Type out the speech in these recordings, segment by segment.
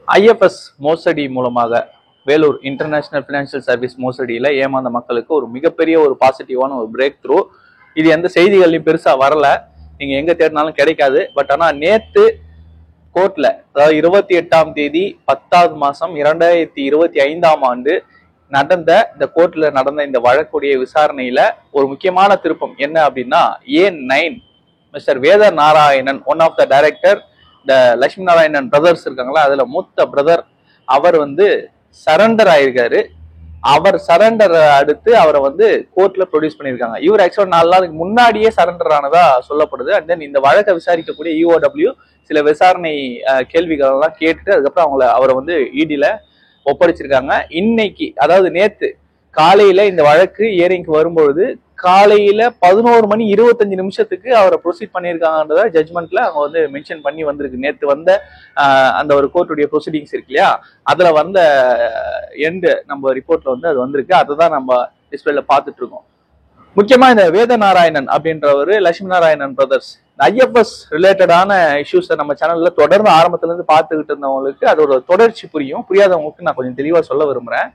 IFS மோசடி மூலமாக Vellore international financial service மோசடியில ஏமாந்த மக்களுக்கு ஒரு மிகப்பெரிய ஒரு பாசிட்டிவான ஒரு பிரேக் த்ரூ. இது எந்த செய்திகள்லையும் பெருசா வரல, நீங்க எங்க தேடினாலும் கிடைக்காது. பட் ஆனா நேத்து கோர்ட்ல, அதாவது 28ஆம் தேதி 10வது மாசம் 2025ஆம் ஆண்டு நடந்த இந்த கோர்ட்ல நடந்த இந்த வழக்குடைய விசாரணையில ஒரு முக்கியமான திருப்பம் என்ன அப்படின்னா, A9 mister Veda Narayanan, one of the director, இந்த லட்சுமி நாராயணன் பிரதர்ஸ் இருக்காங்களா, அதுல மூத்த பிரதர், அவர் சரண்டர் ஆயிருக்காரு. அவர் சரண்டர் அடுத்து அவரை கோர்ட்ல ப்ரொடியூஸ் பண்ணியிருக்காங்க. இவர் ஆக்சுவலா 4 நாளுக்கு முன்னாடியே சரண்டர் ஆனதா சொல்லப்படுது. அண்ட் தென் இந்த வழக்கை விசாரிக்கக்கூடிய EOW சில விசாரணை கேள்விகள் எல்லாம் கேட்டுட்டு அதுக்கப்புறம் அவரை ED-ல ஒப்படைச்சிருக்காங்க. இன்னைக்கு, அதாவது நேத்து காலையில இந்த வழக்கு இயரிங்க்கு வரும்பொழுது காலையில 11 மணி 25 நிமிஷத்துக்கு அவரை ப்ரொசீட் பண்ணியிருக்காங்கன்றத ஜட்மெண்ட்ல அவங்க மென்ஷன் பண்ணி வந்திருக்கு. நேத்து அந்த ஒரு கோர்ட்டுடைய ப்ரொசீடிங்ஸ் இருக்கு இல்லையா, அதுல எண்டு நம்ம ரிப்போர்ட்ல அது வந்திருக்கு. அதுதான் நம்ம டிஸ்பிளேல பார்த்துட்டு இருக்கோம். முக்கியமா இந்த வேத நாராயணன் அப்படின்றவர், லட்சுமி நாராயணன் பிரதர்ஸ், ஐஎஃப்எஸ் ரிலேட்டடான இஷ்யூஸை நம்ம சேனல்ல தொடர்ந்து ஆரம்பத்துல இருந்து பார்த்துக்கிட்டு இருந்தவங்களுக்கு அதோட தொடர்ச்சி புரியும். புரியாதவங்களுக்கு நான் கொஞ்சம் தெளிவா சொல்ல விரும்புறேன்.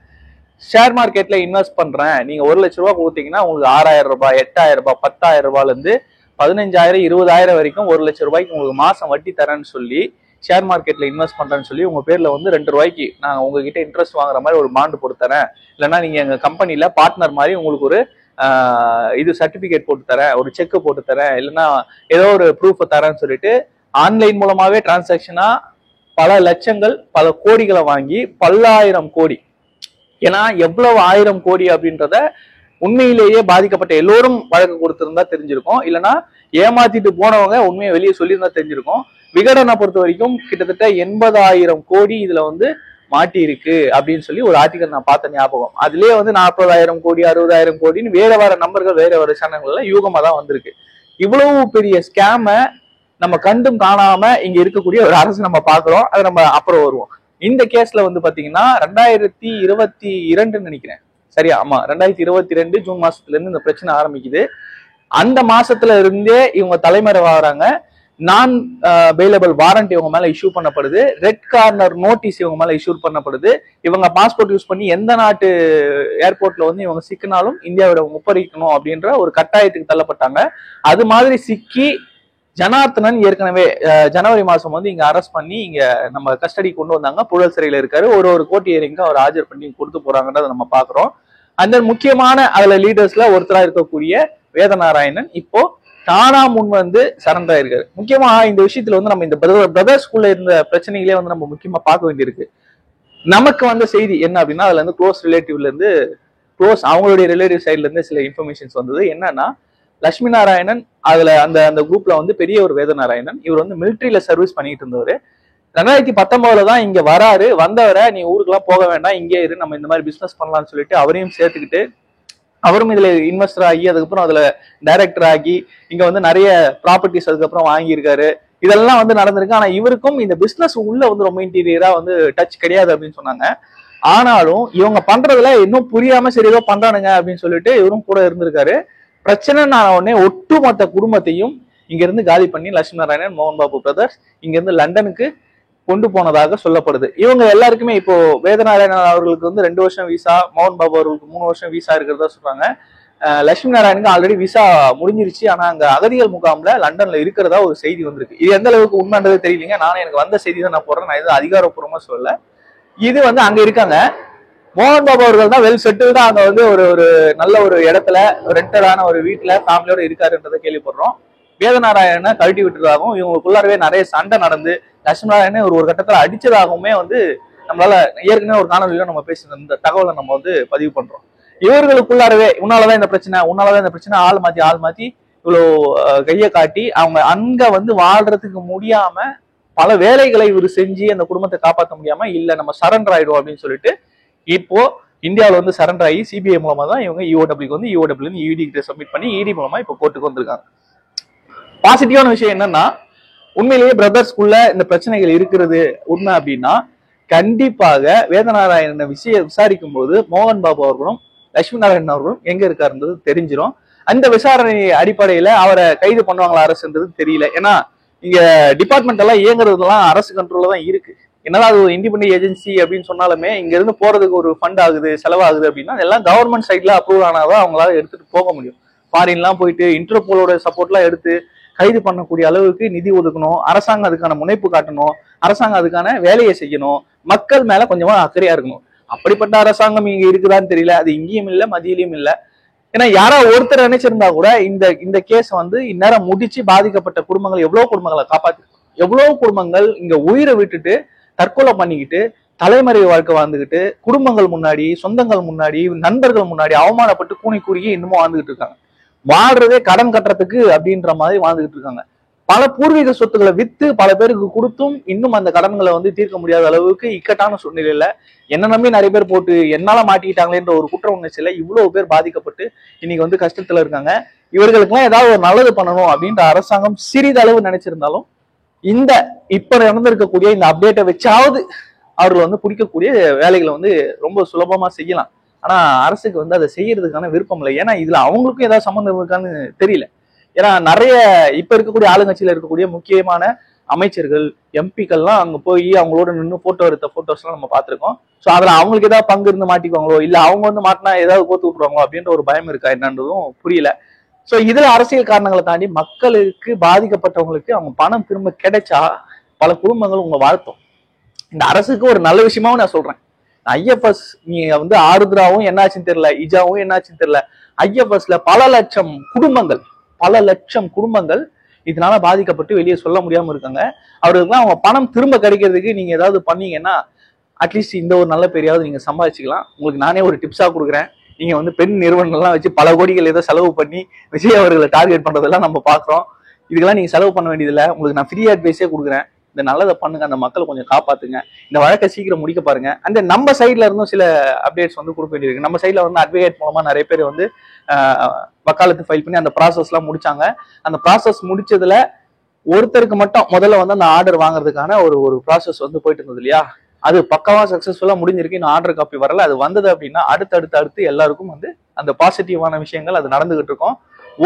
ஷேர் மார்க்கெட்ல இன்வெஸ்ட் பண்றேன், நீங்க 1 லட்ச ரூபாய் கொடுத்தீங்கன்னா உங்களுக்கு 6000 ரூபாய், 8000 ரூபாய், 10,000 ரூபாயில இருந்து 15,000, 20,000 வரைக்கும் 1 லட்ச ரூபாய்க்கு உங்களுக்கு மாசம் வட்டி தரேன்னு சொல்லி ஷேர் மார்க்கெட்ல இன்வெஸ்ட் பண்றேன்னு சொல்லி உங்க பேர்ல 2 ரூபாய்க்கு நான் உங்ககிட்ட இன்ட்ரெஸ்ட் வாங்குற மாதிரி ஒரு பாண்டு போட்டு தரேன், இல்லைன்னா நீங்க எங்க கம்பெனில பார்ட்னர் மாதிரி உங்களுக்கு ஒரு சர்டிபிகேட் போட்டு தரேன், ஒரு செக் போட்டு தரேன், இல்லைன்னா ஏதோ ஒரு ப்ரூஃப் தரேன்னு சொல்லிட்டு ஆன்லைன் மூலமாவே டிரான்சாக்ஷனா பல லட்சங்கள், பல கோடிகளை வாங்கி பல்லாயிரம் கோடி, ஏன்னா எவ்வளவு 1000 கோடி அப்படின்றத உண்மையிலேயே பாதிக்கப்பட்ட எல்லோரும் வழக்கு கொடுத்திருந்தா தெரிஞ்சிருக்கும், இல்லைன்னா ஏமாத்திட்டு போனவங்க உண்மையை வெளியே சொல்லியிருந்தா தெரிஞ்சிருக்கும். விகடனை பொறுத்த வரைக்கும் கிட்டத்தட்ட 80,000 கோடி இதுல மாட்டி இருக்கு அப்படின்னு சொல்லி ஒரு ஆர்டிகல் நான் பார்த்த ஞாபகம். அதுலயே 40,000 கோடி, 60,000 கோடின்னு வேற நம்பர்கள் வேற சேனல்கள்ல யூகமா தான் வந்திருக்கு. இவ்வளவு பெரிய ஸ்கேம நம்ம கண்டும் காணாம இங்க இருக்கக்கூடிய ஒரு அரசு நம்ம பாக்குறோம். அதை நம்ம அப்புறம் வருவோம். இந்த கேஸ்ல பாத்தீங்கன்னா 2022 நினைக்கிறேன், சரியா? ஆமா, 2022 ஜூன் மாசத்துல இருந்து இந்த பிரச்சனை ஆரம்பிக்குது. அந்த மாசத்துல இருந்தே இவங்க தலைமறைவாகிறாங்க. நான் பெயிலபிள் வாரண்ட் இவங்க மேல இஷ்யூ பண்ணப்படுது. ரெட் கார்னர் நோட்டீஸ் இவங்க மேல இஷ்யூ பண்ணப்படுது. இவங்க பாஸ்போர்ட் யூஸ் பண்ணி எந்த நாட்டு ஏர்போர்ட்ல இவங்க சிக்கினாலும் இந்தியாவோட ஒப்படைக்கணும் அப்படின்ற ஒரு கட்டாயத்துக்கு தள்ளப்பட்டாங்க. அது மாதிரி சிக்கி ஜனார்த்தனன் ஏற்கனவே ஜனவரி மாசம் இங்க அரெஸ்ட் பண்ணி இங்க நம்ம கஸ்டடி கொண்டு வந்தாங்க. புழல் சிறையில இருக்காரு. ஒரு கோர்ட் ஹியரிங்க்கு அவர் ஆஜர் பண்ணி கொடுத்து போறாங்கன்றத நம்ம பாக்குறோம். அந்த முக்கியமான அதுல லீடர்ஸ்ல ஒருத்தரா இருக்கக்கூடிய வேத நாராயணன் இப்போ தானா முன் சரண்டர் ஆயிருக்காரு. முக்கியமா இந்த விஷயத்துல நம்ம இந்த பிரதர்ஸ்குள்ள இருந்த பிரச்சனைகளே நம்ம முக்கியமா பார்க்க வேண்டியிருக்கு. நமக்கு செய்தி என்ன அப்படின்னா, அதுல க்ளோஸ் ரிலேட்டிவ்ல இருந்து அவங்களுடைய ரிலேட்டிவ் சைட்ல இருந்து சில இன்ஃபர்மேஷன்ஸ் வந்தது. என்னன்னா, லட்சுமி நாராயணன் அதுல அந்த குரூப்ல பெரிய ஒரு வேத நாராயணன், இவர் மிலிட்ரியில சர்வீஸ் பண்ணிட்டு இருந்தவர். 2019 தான் இங்க வராரு. வந்தவரை நீ ஊருக்குலாம் போக வேண்டாம், இங்கே இரு, நம்ம இந்த மாதிரி பிசினஸ் பண்ணலாம்னு சொல்லிட்டு அவரையும் சேர்த்துக்கிட்டு அவரும் இதுல இன்வெஸ்டர் ஆகி அதுக்கப்புறம் அதுல டைரக்டர் ஆகி இங்க நிறைய ப்ராப்பர்ட்டிஸ் அதுக்கப்புறம் வாங்கியிருக்காரு. இதெல்லாம் நடந்திருக்கு. ஆனா இவருக்கும் இந்த பிசினஸ் உள்ள ரொம்ப இன்டீரியரா டச் கிடையாது அப்படின்னு சொன்னாங்க. ஆனாலும் இவங்க பண்றதுல இன்னும் புரியாம சரி ஏதோ பண்றானுங்க அப்படின்னு சொல்லிட்டு இவரும் கூட இருந்திருக்காரு. பிரச்சனை உடனே ஒட்டுமொத்த குடும்பத்தையும் இங்க இருந்து காலி பண்ணி லட்சுமி நாராயணன், மோகன் பாபு பிரதர்ஸ் இங்க இருந்து லண்டனுக்கு கொண்டு போனதாக சொல்லப்படுது. இவங்க எல்லாருக்குமே இப்போ வேதநாராயணன் அவர்களுக்கு 2 வருஷம் விசா, மோகன் பாபு அவர்களுக்கு 3 வருஷம் விசா இருக்கிறதா சொல்றாங்க. லட்சுமி நாராயணுக்கு ஆல்ரெடி விசா முடிஞ்சிருச்சு. ஆனா அங்க அகதிகள் முகாம்ல லண்டன்ல இருக்கிறதா ஒரு செய்தி வந்திருக்கு. இது எந்த அளவுக்கு உண்மைன்றது தெரியலீங்க. நானும் எனக்கு வந்த செய்தி தான் நான் போடுறேன். நான் எதுவும் அதிகாரப்பூர்வமா சொல்லல. இது அங்க இருக்காங்க. மோகன் பாபு அவர்கள் தான் வெல் செட்டில் தான் அங்க ஒரு நல்ல ஒரு இடத்துல ரெண்டடான ஒரு வீட்டுல ஃபேமிலியோட இருக்காருன்றதை கேள்விப்படுறோம். வேதநாராயணனை கழட்டி விட்டுறதாகவும் இவங்களுக்குள்ளாரவே நிறைய சண்டை நடந்து லட்சுமி நாராயணன் ஒரு கட்டத்துல அடிச்சதாகவுமே நம்மளால ஏற்கனவே ஒரு காணொலியில நம்ம பேசுற இந்த தகவலை நம்ம பதிவு பண்றோம். இவர்களுக்குள்ளாரவே உன்னாலதான் இந்த பிரச்சனை, ஆள் மாத்தி இவ்வளவு கையை காட்டி அவங்க அங்க வாழ்றதுக்கு முடியாம பல வேலைகளை இவர் செஞ்சு அந்த குடும்பத்தை காப்பாற்ற முடியாம இல்ல நம்ம சரண்டர் ஆயிடும் அப்படின்னு சொல்லிட்டு இப்போ இந்தியாவில சரண்டர் ஆகி சிபிஐ மூலமா தான் இவங்க EOW ED கிட்ட சப்மிட் பண்ணி ED மூலமா இப்போ கோர்ட்டுக்கு வந்திருக்காங்க. பாசிட்டிவான விஷயம் என்னன்னா, உண்மையிலேயே பிரதர்ஸ்குள்ள இந்த பிரச்சனைகள் இருக்கிறது உண்மை அப்படின்னா கண்டிப்பாக வேதநாராயணனை விசாரிக்கும் போது மோகன் பாபு அவர்களும் லட்சுமி நாராயணன் அவர்களும் எங்க இருக்காருன்றது தெரிஞ்சிடும். அந்த விசாரணை அடிப்படையில அவரை கைது பண்ணுவாங்களா அரசுன்றது தெரியல. ஏன்னா இங்க டிபார்ட்மெண்ட் எல்லாம் இயங்குறதுலாம் அரசு கண்ட்ரோல்ல தான் இருக்கு. என்னதான் அது ஒரு இண்டிபெண்டன்ட் ஏஜென்சி அப்படின்னு சொன்னாலுமே இங்க இருந்து போறதுக்கு ஒரு ஃபண்ட் ஆகுது, செலவாகுது அப்படின்னா எல்லாம் கவர்மெண்ட் சைட்ல அப்ரூவ் ஆனாதான் அவங்களால எடுத்துட்டு போக முடியும். ஃபாரின்லாம் போயிட்டு இன்டர்போலோட சப்போர்ட்லாம் எடுத்து கைது பண்ணக்கூடிய அளவுக்கு நிதி ஒதுக்கணும், அரசாங்கம் அதுக்கான முனைப்பு காட்டணும், அரசாங்கம் அதுக்கான வேலையை செய்யணும், மக்கள் மேல கொஞ்சமா அக்கறையா இருக்கணும். அப்படிப்பட்ட அரசாங்கம் இங்க இருக்குதான்னு தெரியல. அது இங்கேயும் இல்லை, மத்தியிலையும் இல்லை. ஏன்னா யாரோ ஒருத்தர் நினைச்சிருந்தா கூட இந்த கேஸ் வந்து இந்நேரம் முடிச்சு பாதிக்கப்பட்ட குடும்பங்கள் எவ்வளவு குடும்பங்களை காப்பாத்தி, எவ்வளவு குடும்பங்கள் இங்க உயிரை விட்டுட்டு தற்கொலை பண்ணிக்கிட்டு தலைமறைவு வாழ்க்கை வாழ்ந்துகிட்டு குடும்பங்கள் முன்னாடி, சொந்தங்கள் முன்னாடி, நண்பர்கள் முன்னாடி அவமானப்பட்டு கூனி கூறியே இன்னமும் வாழ்ந்துகிட்டு இருக்காங்க. வாழ்றதே கடன் கட்டுறதுக்கு அப்படின்ற மாதிரி வாழ்ந்துகிட்டு இருக்காங்க. பல பூர்வீக சொத்துக்களை வித்து பல பேருக்கு கொடுத்தும் இன்னும் அந்த கடன்களை வந்து தீர்க்க முடியாத அளவுக்கு இக்கட்டான சூழ்நிலையில என்ன நம்பி நிறைய பேர் போட்டு என்னால மாட்டிக்கிட்டாங்களேன்ற ஒரு குற்ற உணர்ச்சியில இவ்வளவு பேர் பாதிக்கப்பட்டு இன்னைக்கு வந்து கஷ்டத்துல இருக்காங்க. இவர்களுக்கெல்லாம் ஏதாவது ஒரு நல்லது பண்ணணும் அப்படின்ற அரசாங்கம் சிறிதளவு நினைச்சிருந்தாலும் இந்த இப்ப நடந்திருக்கக்கூடிய இந்த அப்டேட்டை வச்சாவது அவர்கள் வந்து பிடிக்கக்கூடிய வேலைகளை வந்து ரொம்ப சுலபமா செய்யலாம். ஆனா அரசுக்கு வந்து அதை செய்யறதுக்கான விருப்பம் இல்லை. ஏன்னா இதுல அவங்களுக்கும் ஏதாவது சம்மந்தம் இருக்கான்னு தெரியல. ஏன்னா நிறைய இப்ப இருக்கக்கூடிய ஆளுங்கட்சியில இருக்கக்கூடிய முக்கியமான அமைச்சர்கள், எம்பிக்கள்லாம் அங்க போய் அவங்களோட நின்று போட்டோ எடுத்த போட்டோஸ் எல்லாம் நம்ம பார்த்திருக்கோம். ஸோ அதுல அவங்களுக்கு ஏதாவது பங்கு இருந்து மாட்டிக்குவாங்களோ, இல்ல அவங்க வந்து மாட்டினா ஏதாவது கோத்து விட்டுருவாங்களோ அப்படின்ற ஒரு பயம் இருக்கா என்னன்றதும் புரியல. ஸோ இதுல அரசியல் காரணங்களை தாண்டி மக்களுக்கு பாதிக்கப்பட்டவங்களுக்கு அவங்க பணம் திரும்ப கிடைச்சா பல குடும்பங்கள் உங்க வாழ்த்தும். இந்த அரசுக்கு ஒரு நல்ல விஷயமாவும் நான் சொல்றேன். ஐஎஃப்எஸ் நீங்க வந்து ஆருத்ராவும் என்னாச்சுன்னு தெரியல, இஜாவும் என்னாச்சுன்னு தெரியல. ஐஎஃப்எஸ்ல பல லட்சம் குடும்பங்கள் இதனால பாதிக்கப்பட்டு வெளியே சொல்ல முடியாம இருக்காங்க. அவர்களுக்குலாம் அவங்க பணம் திரும்ப கிடைக்கிறதுக்கு நீங்க ஏதாவது பண்ணீங்கன்னா அட்லீஸ்ட் இந்த ஒரு நல்ல பேரையாவது நீங்க சம்பாதிச்சுக்கலாம். உங்களுக்கு நானே ஒரு டிப்ஸா கொடுக்குறேன். நீங்க வந்து பெண் நிறுவனங்கள்லாம் வச்சு பல கோடிகள் ஏதோ செலவு பண்ணி விஜய் அவர்களை டார்கெட் பண்றதெல்லாம் நம்ம பாக்குறோம். இதுக்கெல்லாம் நீங்க செலவு பண்ண வேண்டியதில்லை. உங்களுக்கு நான் ஃப்ரீ அட்வைஸே கொடுக்குறேன். இந்த நல்லதை பண்ணுங்க, அந்த மக்களை கொஞ்சம் காப்பாத்துங்க, இந்த வழக்கை சீக்கிரம் முடிக்க பாருங்க. அந்த நம்ம சைட்ல இருந்தும் சில அப்டேட்ஸ் வந்து கொடுக்க வேண்டியிருக்கு. நம்ம சைட்ல வந்து அட்வொகேட் மூலமா நிறைய பேர் வந்து வக்காலத்து ஃபைல் பண்ணி அந்த ப்ராசஸ் எல்லாம் முடிச்சாங்க. அந்த ப்ராசஸ் முடிச்சதுல ஒருத்தருக்கு மட்டும் முதல்ல வந்து அந்த ஆர்டர் வாங்குறதுக்கான ஒரு ப்ராசஸ் வந்து போயிட்டு இருந்தது இல்லையா, அது பக்கவா சக்சஸ்ஃபுல்லா முடிஞ்சிருக்கு. இன்னும் ஆர்டர் காப்பி வரல. அது வந்தது அப்படின்னா அடுத்து எல்லாருக்கும் வந்து அந்த பாசிட்டிவான விஷயங்கள் அது நடந்துகிட்டு இருக்கும்.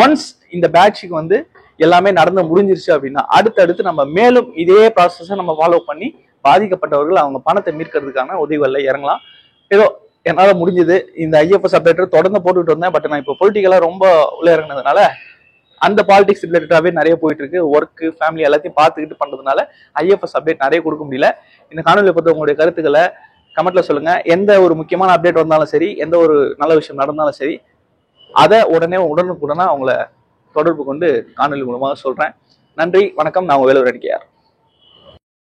ஒன்ஸ் இந்த பேட்சுக்கு வந்து எல்லாமே நடந்து முடிஞ்சிருச்சு அப்படின்னா அடுத்தடுத்து நம்ம மேலும் இதே ப்ராசஸை நம்ம ஃபாலோ பண்ணி பாதிக்கப்பட்டவர்கள் அவங்க பணத்தை மீட்கிறதுக்கான உதவிகளில் இறங்கலாம். ஏதோ என்னால முடிஞ்சது. இந்த ஐஎஃப்எஸ் அப்டேட்டர் தொடர்ந்து போட்டுக்கிட்டு வந்தேன். பட் நான் இப்போ பொலிட்டிக்கலா ரொம்ப உள்ள இறங்கினதுனால அந்த பாலிடிக்ஸ் ரிலேட்டடாவே நிறைய போயிட்டு இருக்கு. ஒர்க், ஃபேமிலி எல்லாத்தையும் பார்த்துக்கிட்டு பண்றதுனால ஐஎஃப்எஸ் அப்டேட் நிறைய கொடுக்க முடியல. இந்த காணொலியை பற்றி உங்களுடைய கருத்துக்களை கமெண்ட்ல சொல்லுங்க. எந்த ஒரு முக்கியமான அப்டேட் வந்தாலும் சரி, எந்த ஒரு நல்ல விஷயம் நடந்தாலும் சரி, அதை உடனுக்குடனா அவங்கள தொடர்பு கொண்டு காணொலி மூலமாக சொல்றேன். நன்றி, வணக்கம். நான் வேலூர் அடிக்கையார்.